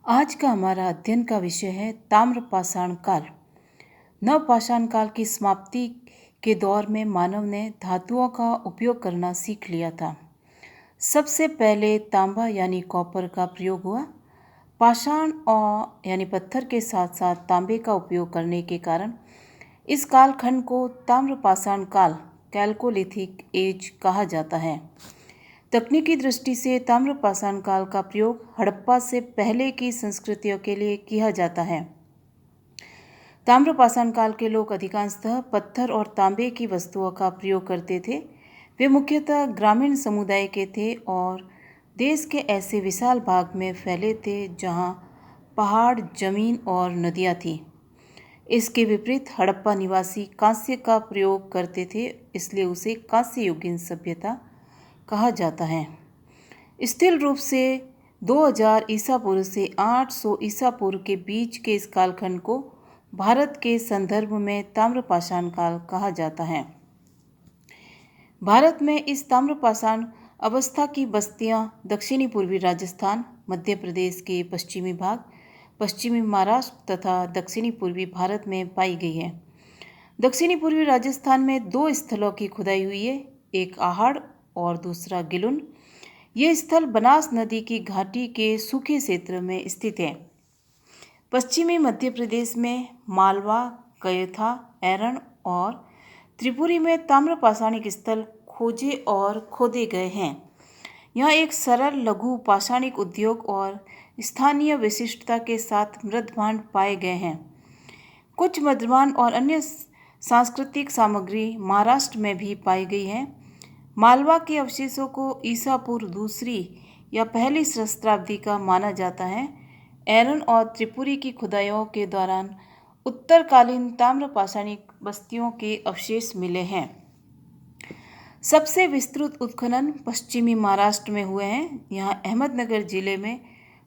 आज का हमारा अध्ययन का विषय है ताम्रपाषाण काल। नवपाषाण काल की समाप्ति के दौर में मानव ने धातुओं का उपयोग करना सीख लिया था। सबसे पहले तांबा यानी कॉपर का प्रयोग हुआ। पाषाण और यानी पत्थर के साथ साथ तांबे का उपयोग करने के कारण इस कालखंड को ताम्रपाषाण काल कैल्कोलिथिक एज कहा जाता है। तकनीकी दृष्टि से ताम्रपाषाण काल का प्रयोग हड़प्पा से पहले की संस्कृतियों के लिए किया जाता है। ताम्रपाषाण काल के लोग अधिकांशतः पत्थर और तांबे की वस्तुओं का प्रयोग करते थे। वे मुख्यतः ग्रामीण समुदाय के थे और देश के ऐसे विशाल भाग में फैले थे जहां पहाड़, जमीन और नदियां थीं। इसके विपरीत हड़प्पा निवासी कांस्य का प्रयोग करते थे, इसलिए उसे कांस्य युगीन सभ्यता कहा जाता है। स्थिर रूप से 2000 ईसा पूर्व से 800 ईसा पूर्व के बीच के इस कालखंड को भारत के संदर्भ में ताम्रपाषाण काल कहा जाता है। भारत में इस ताम्रपाषाण अवस्था की बस्तियां दक्षिणी पूर्वी राजस्थान, मध्य प्रदेश के पश्चिमी भाग, पश्चिमी महाराष्ट्र तथा दक्षिणी पूर्वी भारत में पाई गई है। दक्षिणी पूर्वी राजस्थान में 2 स्थलों की खुदाई हुई है, एक आहड़ और दूसरा गिलुन। ये स्थल बनास नदी की घाटी के सूखे क्षेत्र में स्थित है। पश्चिमी मध्य प्रदेश में मालवा, कयथा, एरन और त्रिपुरी में ताम्रपाषाणिक स्थल खोजे और खोदे गए हैं। यहाँ एक सरल लघु पाषाणिक उद्योग और स्थानीय विशिष्टता के साथ मृदभांड पाए गए हैं। कुछ मृदभांड और अन्य सांस्कृतिक सामग्री महाराष्ट्र में भी पाई गई है। मालवा के अवशेषों को ईसा पूर्व दूसरी या पहली सहस्त्राब्दी का माना जाता है। एरन और त्रिपुरी की खुदाइयों के दौरान उत्तरकालीन ताम्रपाषाणिक बस्तियों के अवशेष मिले हैं। सबसे विस्तृत उत्खनन पश्चिमी महाराष्ट्र में हुए हैं। यहाँ अहमदनगर जिले में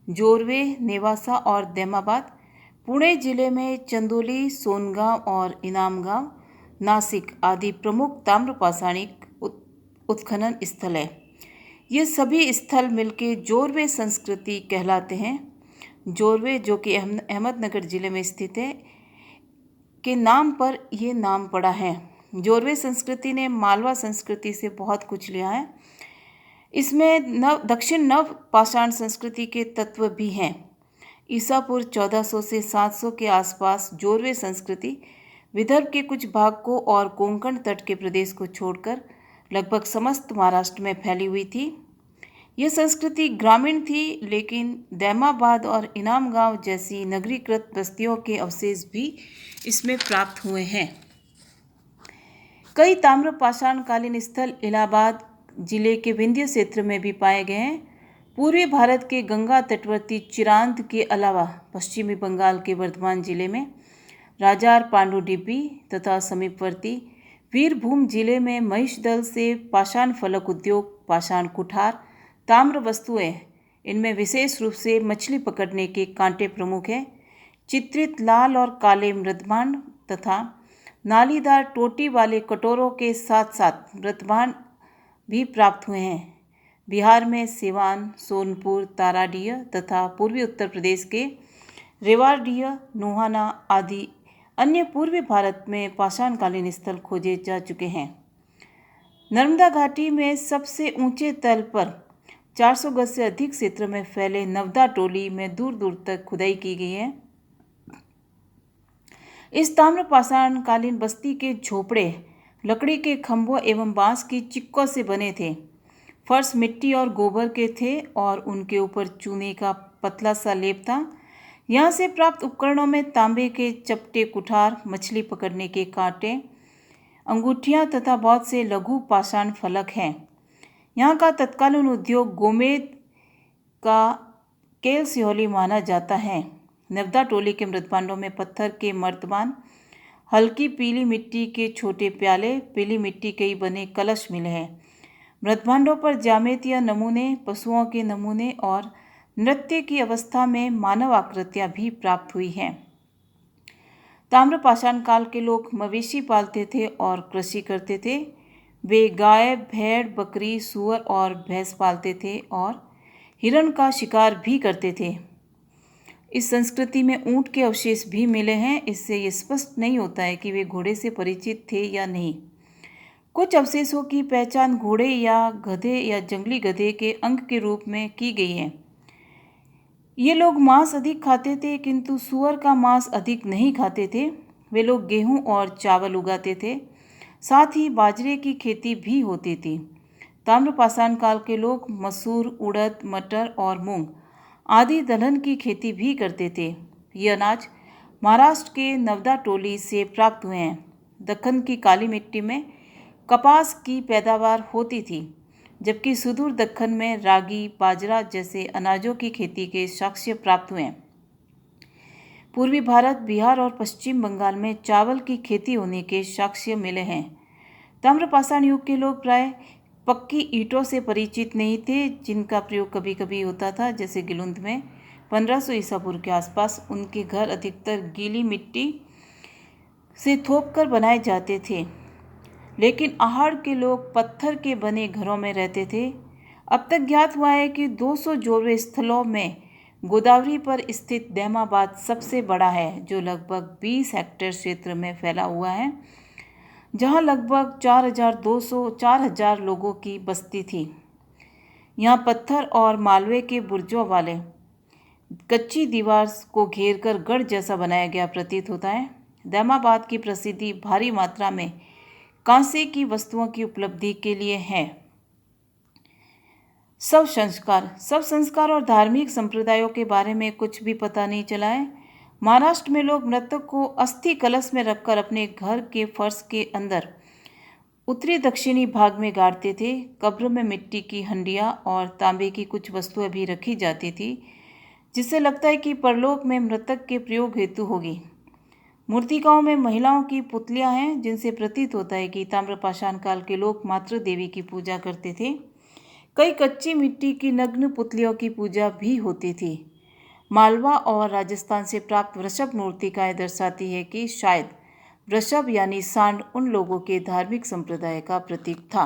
जोरवे, नेवासा और दैमाबाद, पुणे जिले में चंदोली, सोनगांव और इनामगांव, नासिक आदि प्रमुख ताम्रपाषाणिक उत्खनन स्थल है। ये सभी स्थल मिलके जोरवे संस्कृति कहलाते हैं। जोरवे, जो कि अहमदनगर जिले में स्थित है, के नाम पर ये नाम पड़ा है। जोरवे संस्कृति ने मालवा संस्कृति से बहुत कुछ लिया है। इसमें दक्षिण नव पाषाण संस्कृति के तत्व भी हैं। ईसा पूर्व 1400 से 700 के आसपास जोरवे संस्कृति विदर्भ के कुछ भाग को और कोंकण तट के प्रदेश को छोड़कर लगभग समस्त महाराष्ट्र में फैली हुई थी। यह संस्कृति ग्रामीण थी, लेकिन दैमाबाद और इनामगांव जैसी नगरीकृत बस्तियों के अवशेष भी इसमें प्राप्त हुए हैं। कई ताम्रपाषाणकालीन स्थल इलाहाबाद जिले के विंध्य क्षेत्र में भी पाए गए हैं। पूर्वी भारत के गंगा तटवर्ती चिरांद के अलावा पश्चिमी बंगाल के वर्धमान जिले में राजार पांडुडिब्बी तथा समीपवर्ती वीरभूम जिले में महिषदल से पाषाण फलक उद्योग, पाषाण कुठार, ताम्र वस्तुएं, इनमें विशेष रूप से मछली पकड़ने के कांटे प्रमुख हैं। चित्रित लाल और काले मृदभांड तथा नालीदार टोटी वाले कटोरों के साथ साथ मृदभांड भी प्राप्त हुए हैं। बिहार में सिवान, सोनपुर, ताराडीह तथा पूर्वी उत्तर प्रदेश के रेवाडीह, नुहाना आदि अन्य पूर्वी भारत में पाषाणकालीन स्थल खोजे जा चुके हैं। नर्मदा घाटी में सबसे ऊंचे तल पर 400 गज से अधिक क्षेत्र में फैले नवदा टोली में दूर दूर तक खुदाई की गई है। इस ताम्रपाषाणकालीन बस्ती के झोपड़े लकड़ी के खंभों एवं बांस की चिक्कों से बने थे। फर्श मिट्टी और गोबर के थे और उनके ऊपर चूने का पतला सा लेप था। यहाँ से प्राप्त उपकरणों में तांबे के चपटे कुठार, मछली पकड़ने के कांटे, अंगूठियाँ तथा बहुत से लघु पाषाण फलक हैं। यहाँ का तत्कालीन उद्योग गोमेद का केल सिहोली माना जाता है। नवदा टोली के मृदभांडों में पत्थर के मर्तबान, हल्की पीली मिट्टी के छोटे प्याले, पीली मिट्टी के ही बने कलश मिले हैं। मृदभांडों पर ज्यामितीय नमूने, पशुओं के नमूने और नृत्य की अवस्था में मानव आकृतियां भी प्राप्त हुई हैं। ताम्रपाषाण काल के लोग मवेशी पालते थे और कृषि करते थे। वे गाय, भेड़, बकरी, सूअर और भैंस पालते थे और हिरण का शिकार भी करते थे। इस संस्कृति में ऊंट के अवशेष भी मिले हैं। इससे ये स्पष्ट नहीं होता है कि वे घोड़े से परिचित थे या नहीं। कुछ अवशेषों की पहचान घोड़े या गधे या जंगली गधे के अंग के रूप में की गई है। ये लोग मांस अधिक खाते थे, किंतु सूअर का मांस अधिक नहीं खाते थे। वे लोग गेहूं और चावल उगाते थे, साथ ही बाजरे की खेती भी होती थी। ताम्रपाषाण काल के लोग मसूर, उड़द, मटर और मूंग आदि दलहन की खेती भी करते थे। ये अनाज महाराष्ट्र के नवदा टोली से प्राप्त हुए हैं। दक्कन की काली मिट्टी में कपास की पैदावार होती थी, जबकि सुदूर दक्कन में रागी, बाजरा जैसे अनाजों की खेती के साक्ष्य प्राप्त हुए हैं। पूर्वी भारत, बिहार और पश्चिम बंगाल में चावल की खेती होने के साक्ष्य मिले हैं। ताम्रपाषाण युग के लोग प्राय पक्की ईंटों से परिचित नहीं थे, जिनका प्रयोग कभी कभी होता था, जैसे गिलुंद में 1500 ईसा पूर्व के आसपास। उनके घर अधिकतर गीली मिट्टी से थोपकर बनाए जाते थे, लेकिन आहड़ के लोग पत्थर के बने घरों में रहते थे। अब तक ज्ञात हुआ है कि 200 जोड़वे स्थलों में गोदावरी पर स्थित दैमाबाद सबसे बड़ा है, जो लगभग 20 हेक्टेयर क्षेत्र में फैला हुआ है, जहां लगभग 4,000 लोगों की बस्ती थी। यहाँ पत्थर और मालवे के बुर्जों वाले कच्ची दीवार को घेरकर गढ़ जैसा बनाया गया प्रतीत होता है। दैमाबाद की प्रसिद्धि भारी मात्रा में कांसे की वस्तुओं की उपलब्धि के लिए है। शव संस्कार और धार्मिक संप्रदायों के बारे में कुछ भी पता नहीं चला है। महाराष्ट्र में लोग मृतक को अस्थि कलश में रखकर अपने घर के फर्श के अंदर उत्तरी दक्षिणी भाग में गाड़ते थे। कब्र में मिट्टी की हंडियाँ और तांबे की कुछ वस्तुएं भी रखी जाती थी, जिससे लगता है कि परलोक में मृतक के प्रयोग हेतु होगी। मूर्तिकाओं में महिलाओं की पुतलियां हैं, जिनसे प्रतीत होता है कि ताम्रपाषाण काल के लोग मातृ देवी की पूजा करते थे। कई कच्ची मिट्टी की नग्न पुतलियों की पूजा भी होती थी। मालवा और राजस्थान से प्राप्त वृषभ मूर्तिकाएं दर्शाती है कि शायद वृषभ यानी सांड उन लोगों के धार्मिक संप्रदाय का प्रतीक था।